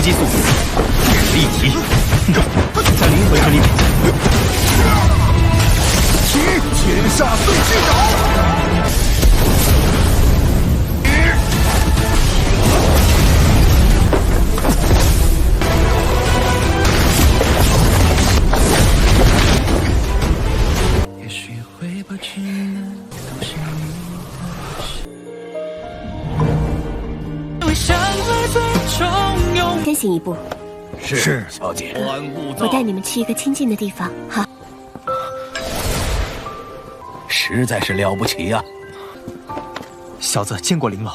击速度也是一体，在灵魂这里，天煞碎金爪。也许回不去的都是你的心。先行一步，是，小姐。我带你们去一个清静的地方。好，实在是了不起呀！小子见过林老。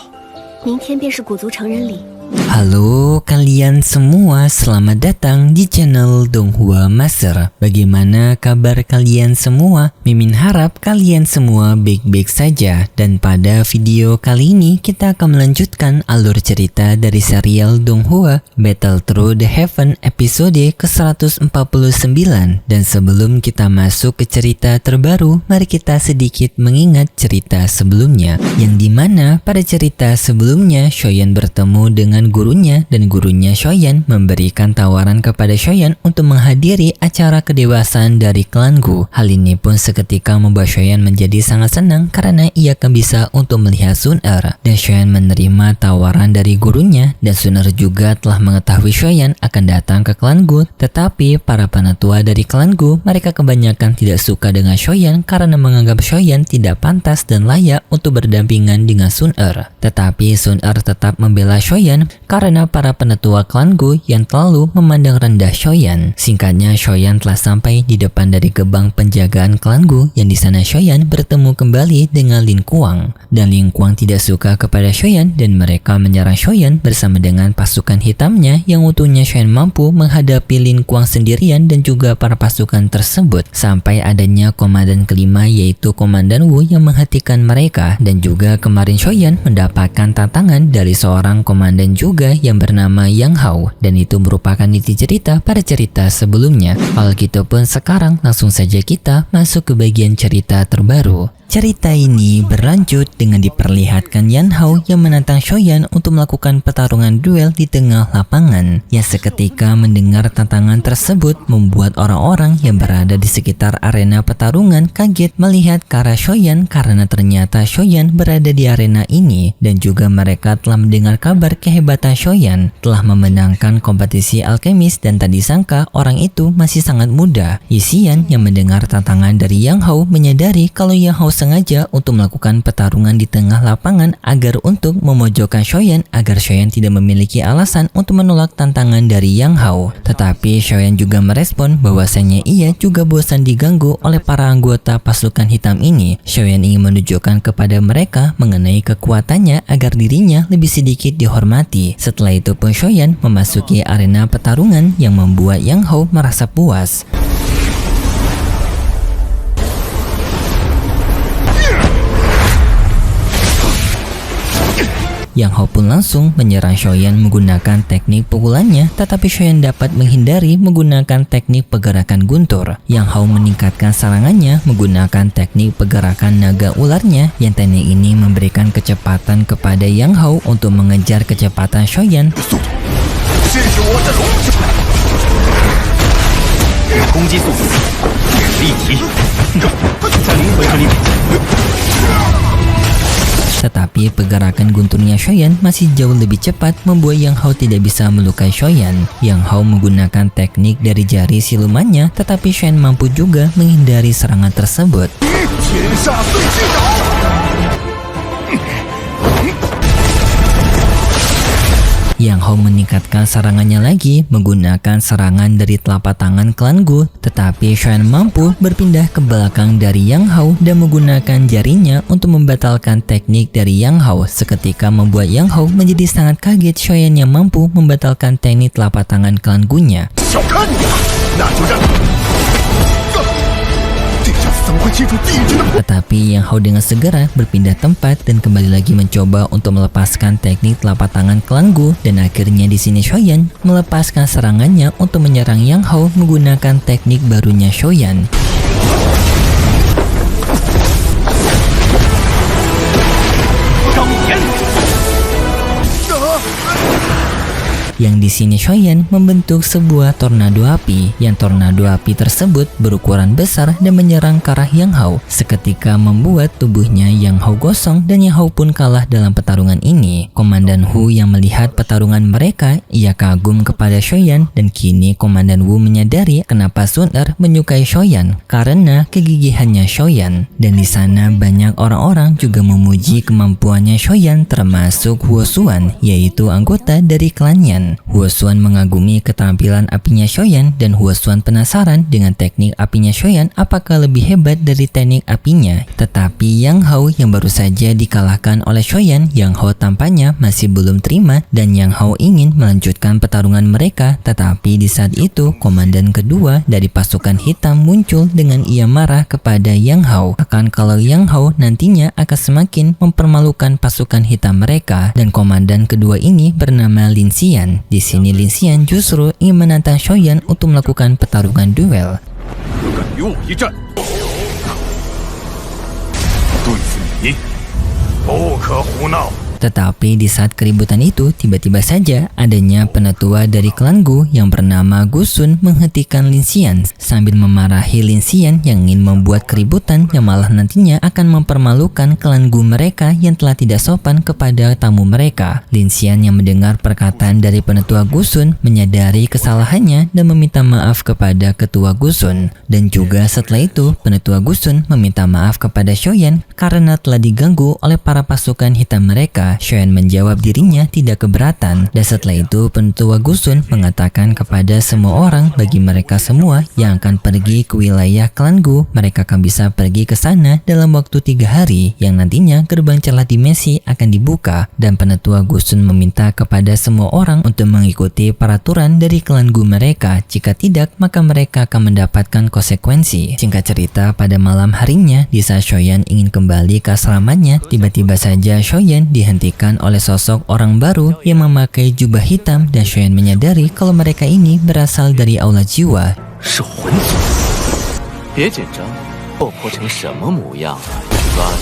明天便是古族成人礼。Halo kalian semua, selamat datang di channel Donghua Master. Bagaimana kabar kalian semua? Mimin harap kalian semua baik-baik saja. Dan pada video kali ini kita akan melanjutkan alur cerita dari serial Donghua Battle Through the Heaven episode ke-149. Dan sebelum kita masuk ke cerita terbaru, mari kita sedikit mengingat cerita sebelumnya, yang dimana pada cerita sebelumnya Shoyan bertemu dengan gurunya dan gurunya Shoyan memberikan tawaran kepada Shoyan untuk menghadiri acara kedewasaan dari klan Gu. Hal ini pun seketika membuat Shoyan menjadi sangat senang karena ia akan bisa untuk melihat Sun Er. Dan Shoyan menerima tawaran dari gurunya dan Sun Er juga telah mengetahui Shoyan akan datang ke klan Gu. Tetapi para penatua dari klan Gu, mereka kebanyakan tidak suka dengan Shoyan karena menganggap Shoyan tidak pantas dan layak untuk berdampingan dengan Sun Er. Tetapi Sun Er tetap membela Shoyan karena para penatua klan Gu yang terlalu memandang rendah Shoyan. Singkatnya, Shoyan telah sampai di depan dari gerbang penjagaan klan Gu, yang di sana Shoyan bertemu kembali dengan Lin Kuang. Dan Lin Kuang tidak suka kepada Shoyan dan mereka menyerang Shoyan bersama dengan pasukan hitamnya, yang utuhnya Shoyan mampu menghadapi Lin Kuang sendirian dan juga para pasukan tersebut. Sampai adanya komandan kelima, yaitu Komandan Wu, yang menghentikan mereka. Dan juga kemarin Shoyan mendapatkan tantangan dari seorang komandan juga yang bernama Yang Hao, dan itu merupakan inti cerita pada cerita sebelumnya. Kalau gitu pun sekarang langsung saja kita masuk ke bagian cerita terbaru. Cerita ini berlanjut dengan diperlihatkan Yan Hao yang menantang Shoyan untuk melakukan pertarungan duel di tengah lapangan. Yang seketika mendengar tantangan tersebut membuat orang-orang yang berada di sekitar arena pertarungan kaget melihat ke arah Shoyan karena ternyata Shoyan berada di arena ini, dan juga mereka telah mendengar kabar kehebatan Shoyan telah memenangkan kompetisi alkemis, dan tak disangka orang itu masih sangat muda. Yixian yang mendengar tantangan dari Yang Hao menyadari kalau Yang Hao sengaja untuk melakukan pertarungan di tengah lapangan agar untuk memojokkan Shoyan agar Shoyan tidak memiliki alasan untuk menolak tantangan dari Yang Hao. Tetapi Shoyan juga merespon bahwasanya ia juga bosan diganggu oleh para anggota pasukan hitam ini. Shoyan ingin menunjukkan kepada mereka mengenai kekuatannya agar dirinya lebih sedikit dihormati. Setelah itu pun Shoyan memasuki arena pertarungan yang membuat Yang Hao merasa puas. Yang Hao pun langsung menyerang Shoyan menggunakan teknik pukulannya, tetapi Shoyan dapat menghindari menggunakan teknik pergerakan guntur. Yang Hao meningkatkan serangannya menggunakan teknik pergerakan naga ularnya, yang teknik ini memberikan kecepatan kepada Yang Hao untuk mengejar kecepatan Shoyan. Tetapi pergerakan gunturnya Shoyan masih jauh lebih cepat, membuat Yang Hao tidak bisa melukai Shoyan. Yang Hao menggunakan teknik dari jari silumannya, tetapi Shoyan mampu juga menghindari serangan tersebut. Yang Hao meningkatkan serangannya lagi menggunakan serangan dari telapak tangan klan Gu, tetapi Shoyan mampu berpindah ke belakang dari Yang Hao dan menggunakan jarinya untuk membatalkan teknik dari Yang Hao. Seketika membuat Yang Hao menjadi sangat kaget Shoyan yang mampu membatalkan teknik telapak tangan klan Gu-nya. Tetapi Yang Hao dengan segera berpindah tempat dan kembali lagi mencoba untuk melepaskan teknik telapak tangan klan Gu, dan akhirnya di sini Shoyan melepaskan serangannya untuk menyerang Yang Hao menggunakan teknik barunya Shoyan. Yang di sini Shoyan membentuk sebuah tornado api, yang tornado api tersebut berukuran besar dan menyerang ke arah Yang Hao, seketika membuat tubuhnya Yang Hao gosong dan Yang Hao pun kalah dalam pertarungan ini. Komandan Hu yang melihat pertarungan mereka, ia kagum kepada Shoyan dan kini Komandan Wu menyadari kenapa Sun Er menyukai Shoyan karena kegigihannya Shoyan. Dan di sana banyak orang-orang juga memuji kemampuannya Shoyan, termasuk Huo Xuan, yaitu anggota dari klannya. Huo Xuan mengagumi keterampilan apinya Shoyan dan Huo Xuan penasaran dengan teknik apinya Shoyan apakah lebih hebat dari teknik apinya. Tetapi Yang Hao yang baru saja dikalahkan oleh Shoyan, Yang Hao tampaknya masih belum terima dan Yang Hao ingin melanjutkan pertarungan mereka. Tetapi di saat itu komandan kedua dari pasukan hitam muncul dengan ia marah kepada Yang Hao akan kalau Yang Hao nantinya akan semakin mempermalukan pasukan hitam mereka. Dan komandan kedua ini bernama Lin Xian. Di sini Lin Xian justru ingin menantang Shoyan untuk melakukan pertarungan duel. 有敢与我一战？对付你，不可胡闹！ Tetapi di saat keributan itu, tiba-tiba saja adanya penatua dari klan Gu yang bernama Gu Sun menghentikan Lin Xian sambil memarahi Lin Xian yang ingin membuat keributan yang malah nantinya akan mempermalukan klan Gu mereka yang telah tidak sopan kepada tamu mereka. Lin Xian yang mendengar perkataan dari penatua Gu Sun menyadari kesalahannya dan meminta maaf kepada ketua Gu Sun. Dan juga setelah itu, penatua Gu Sun meminta maaf kepada Shoyan karena telah diganggu oleh para pasukan hitam mereka. Shoyan menjawab dirinya tidak keberatan, dan setelah itu penatua Gu Sun mengatakan kepada semua orang bagi mereka semua yang akan pergi ke wilayah klan Gu, mereka akan bisa pergi ke sana dalam waktu 3 hari yang nantinya gerbang celah dimensi akan dibuka. Dan penatua Gu Sun meminta kepada semua orang untuk mengikuti peraturan dari klan Gu mereka, jika tidak maka mereka akan mendapatkan konsekuensi. Singkat cerita, pada malam harinya di saat Shoyan ingin kembali ke asramanya, tiba-tiba saja Shoyan dihentikan oleh sosok orang baru yang memakai jubah hitam dan Shoyan menyadari kalau mereka ini berasal dari aula jiwa. 是魂族，别紧张，落魄成什么模样？抓住！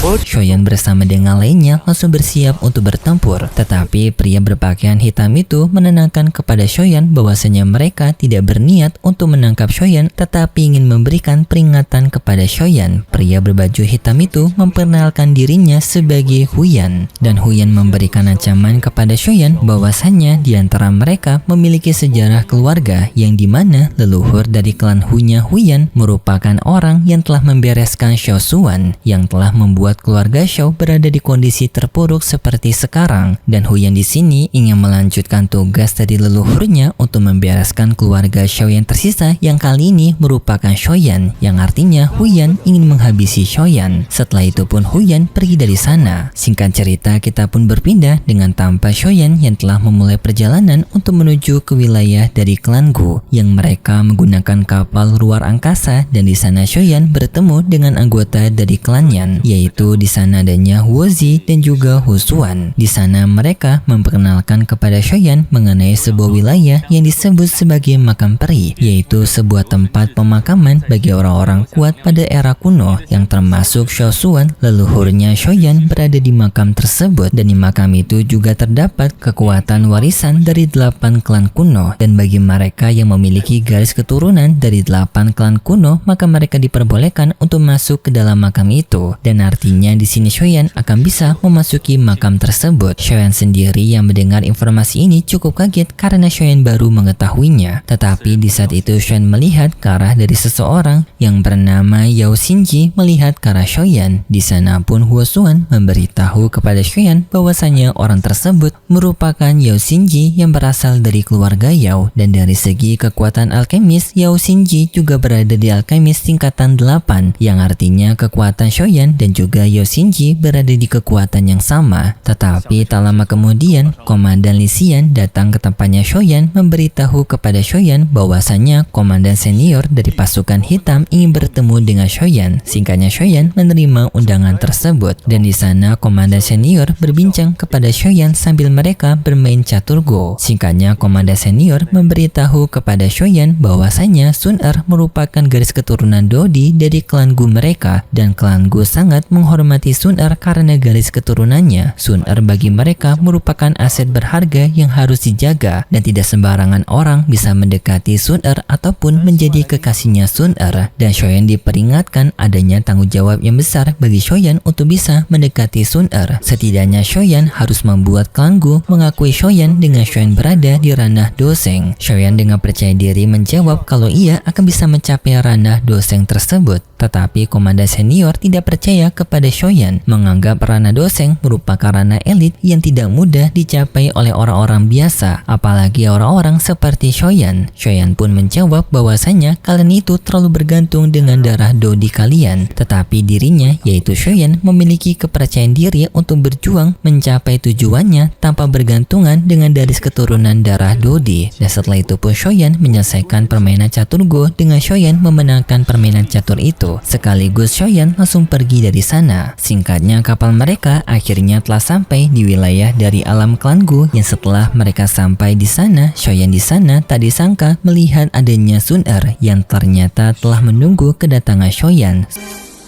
Shoyan bersama dengan lainnya langsung bersiap untuk bertempur. Tetapi pria berpakaian hitam itu menenangkan kepada Shoyan bahwasanya mereka tidak berniat untuk menangkap Shoyan, tetapi ingin memberikan peringatan kepada Shoyan. Pria berbaju hitam itu memperkenalkan dirinya sebagai Huyan. Dan Huyan memberikan ancaman kepada Shoyan bahwasanya di antara mereka memiliki sejarah keluarga yang dimana leluhur dari klan Hunya Huyan merupakan orang yang telah membereskan Xiao Xuan, yang telah membuat keluarga Xiao berada di kondisi terpuruk seperti sekarang. Dan Huyan di sini ingin melanjutkan tugas dari leluhurnya untuk membereskan keluarga Xiao yang tersisa, yang kali ini merupakan Shoyan, yang artinya Huyan ingin menghabisi Shoyan. Setelah itu pun Huyan pergi dari sana. Singkat cerita, kita pun berpindah dengan tanpa Shoyan yang telah memulai perjalanan untuk menuju ke wilayah dari klan Gu, yang mereka menggunakan kapal luar angkasa. Dan di sana Shoyan bertemu dengan anggota dari klannya, yaitu di sana adanya Huo Zi dan juga Huo Xuan. Di sana mereka memperkenalkan kepada Shoyan mengenai sebuah wilayah yang disebut sebagai makam peri, yaitu sebuah tempat pemakaman bagi orang-orang kuat pada era kuno, yang termasuk Xiao Xuan, leluhurnya Shoyan berada di makam tersebut. Dan di makam itu juga terdapat kekuatan warisan dari 8 klan kuno, dan bagi mereka yang memiliki garis keturunan dari 8 klan kuno, maka mereka diperbolehkan untuk masuk ke dalam makam itu. Dan artinya di sini Shoyan akan bisa memasuki makam tersebut. Shoyan sendiri yang mendengar informasi ini cukup kaget karena Shoyan baru mengetahuinya. Tetapi di saat itu Shoyan melihat ke arah dari seseorang yang bernama Yao Xinji melihat ke arah Shoyan. Di sana pun Huo Xuan memberitahu kepada Shoyan bahwasanya orang tersebut merupakan Yao Xinji yang berasal dari keluarga Yao. Dan dari segi kekuatan alkemis, Yao Xinji juga berada di alkemis tingkatan 8, yang artinya kekuatan Shoyan dan juga Yao Xinji berada di kekuatan yang sama. Tetapi tak lama kemudian, Komandan Lin Xian datang ke tempatnya Shoyan memberitahu kepada Shoyan bahwasanya komandan senior dari pasukan hitam ingin bertemu dengan Shoyan. Singkatnya Shoyan menerima undangan tersebut, dan di sana komandan senior berbincang kepada Shoyan sambil mereka bermain catur go. Singkatnya komandan senior memberitahu kepada Shoyan bahwasanya Sun Er merupakan garis keturunan Dodi dari klan Gu mereka, dan klan Gu sangat menghormati Sun Er karena garis keturunannya. Sun Er bagi mereka merupakan aset berharga yang harus dijaga dan tidak sembarangan orang bisa mendekati Sun Er ataupun menjadi kekasihnya Sun Er. Dan Shoyan diperingatkan adanya tanggung jawab yang besar bagi Shoyan untuk bisa mendekati Sun Er. Setidaknya Shoyan harus membuat klan Gu mengakui Shoyan dengan Shoyan berada di ranah Doseng. Shoyan dengan percaya diri menjawab kalau ia akan bisa mencapai ranah Doseng tersebut. Tetapi komandan senior tidak percaya kepada Shoyan, menganggap ranah Doseng merupakan ranah elit yang tidak mudah dicapai oleh orang-orang biasa, apalagi orang-orang seperti Shoyan. Shoyan pun menjawab bahwasanya kalian itu terlalu bergantung dengan darah Dodi kalian, tetapi dirinya yaitu Shoyan memiliki kepercayaan diri untuk berjuang mencapai tujuannya tanpa bergantungan dengan garis keturunan darah Dodi. Dan setelah itu pun Shoyan menyelesaikan permainan catur Go dengan Shoyan memenangkan permainan catur itu. Sekaligus Shoyan langsung pergi dari sana. Singkatnya kapal mereka akhirnya telah sampai di wilayah dari alam klan Gu, yang setelah mereka sampai di sana, Shoyan di sana tak disangka melihat adanya Sun Er yang ternyata telah menunggu kedatangan Shoyan.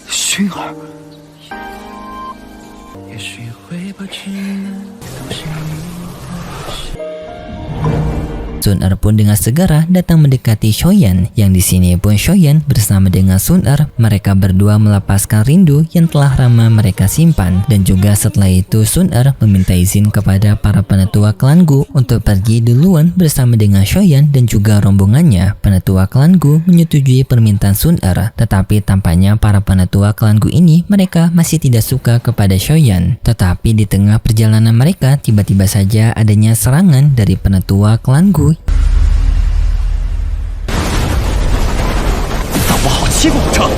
熏儿，也许会把全的都是你的。 Sun Er pun dengan segera datang mendekati Shoyan, yang di sini pun Shoyan bersama dengan Sun Er, mereka berdua melepaskan rindu yang telah lama mereka simpan. Dan juga setelah itu Sun Er meminta izin kepada para penetua klan Gu untuk pergi duluan bersama dengan Shoyan dan juga rombongannya. Penetua klan Gu menyetujui permintaan Sun Er, tetapi tampaknya para penetua klan Gu ini mereka masih tidak suka kepada Shoyan. Tetapi di tengah perjalanan mereka tiba-tiba saja adanya serangan dari penetua klan Gu. 让我好欺负不成？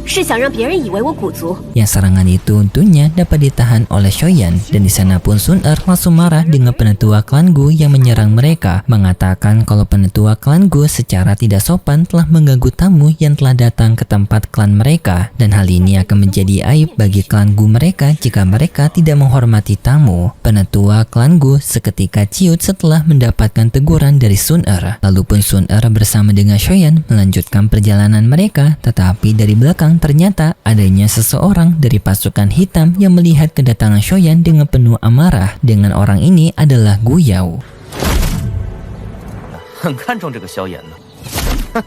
是想让别人以为我古族。 Yang serangan itu untungnya dapat ditahan oleh Shoyan, dan di sana pun Sun Er langsung marah dengan penetua klan Gu yang menyerang mereka, mengatakan kalau penetua klan Gu secara tidak sopan telah mengganggu tamu yang telah datang ke tempat klan mereka, dan hal ini akan menjadi aib bagi klan Gu mereka jika mereka tidak menghormati tamu. Penetua klan Gu seketika ciut setelah mendapatkan teguran dari Sun Er. Lalu pun Sun Er bersama dengan Shoyan melanjutkan perjalanan mereka, tetapi dari belakang ternyata adanya seseorang dari pasukan hitam yang melihat kedatangan Shoyan dengan penuh amarah. Dengan orang ini adalah Gu Yao. 很看重这个萧炎呢。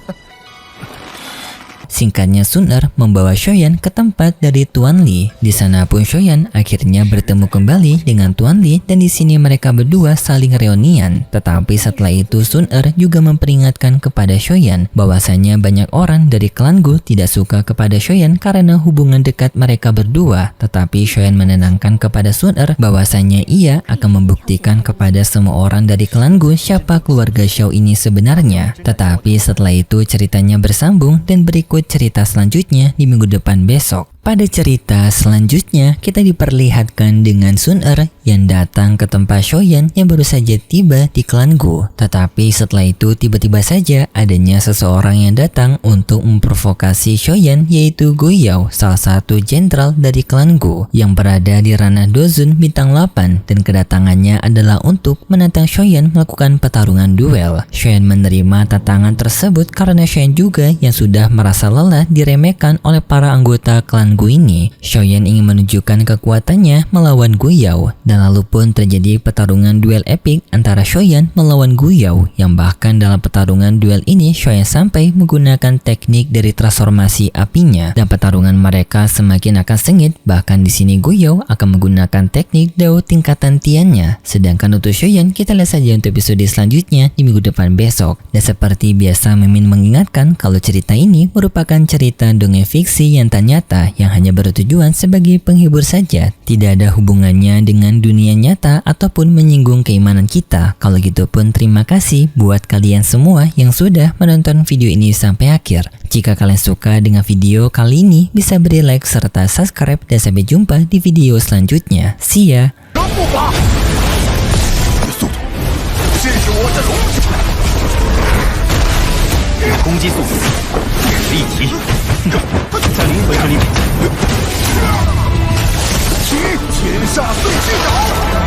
Singkatnya Sun Er membawa Shoyan ke tempat dari Tuan Li. Di sana pun Shoyan akhirnya bertemu kembali dengan Tuan Li, dan di sini mereka berdua saling reunian. Tetapi setelah itu Sun Er juga memperingatkan kepada Shoyan bahwasanya banyak orang dari klan Gu tidak suka kepada Shoyan karena hubungan dekat mereka berdua. Tetapi Shoyan menenangkan kepada Sun Er bahwasanya ia akan membuktikan kepada semua orang dari klan Gu siapa keluarga Xiao ini sebenarnya. Tetapi setelah itu ceritanya bersambung dan berikut cerita selanjutnya di minggu depan besok. Pada cerita selanjutnya, kita diperlihatkan dengan Sun Er yang datang ke tempat Shoyan yang baru saja tiba di klan Gu. Tetapi setelah itu tiba-tiba saja adanya seseorang yang datang untuk memprovokasi Shoyan, yaitu Gu Yao, salah satu jenderal dari klan Gu yang berada di ranah Dozun bintang 8, dan kedatangannya adalah untuk menantang Shoyan melakukan pertarungan duel. Shoyan menerima tantangan tersebut karena Shoyan juga yang sudah merasa lelah diremehkan oleh para anggota klan Gu ini. Shoyan ingin menunjukkan kekuatannya melawan Gu Yao, dan lalu pun terjadi pertarungan duel epik antara Shoyan melawan Gu Yao, yang bahkan dalam pertarungan duel ini Shoyan sampai menggunakan teknik dari transformasi apinya, dan pertarungan mereka semakin akan sengit. Bahkan di sini Gu Yao akan menggunakan teknik Dao tingkatan Tiannya. Sedangkan untuk Shoyan kita lihat saja untuk episode selanjutnya di minggu depan besok. Dan seperti biasa Mimin mengingatkan kalau cerita ini merupakan cerita dongeng fiksi yang tak nyata, yang hanya bertujuan sebagai penghibur saja, tidak ada hubungannya dengan dunia nyata ataupun menyinggung keimanan kita. Kalau gitu pun terima kasih buat kalian semua yang sudah menonton video ini sampai akhir. Jika kalian suka dengan video kali ini, bisa beri like serta subscribe, dan sampai jumpa di video selanjutnya. See ya! 速度，这是我的龙。攻击速度也是一级，在灵魂之力面前，天煞碎巨爪。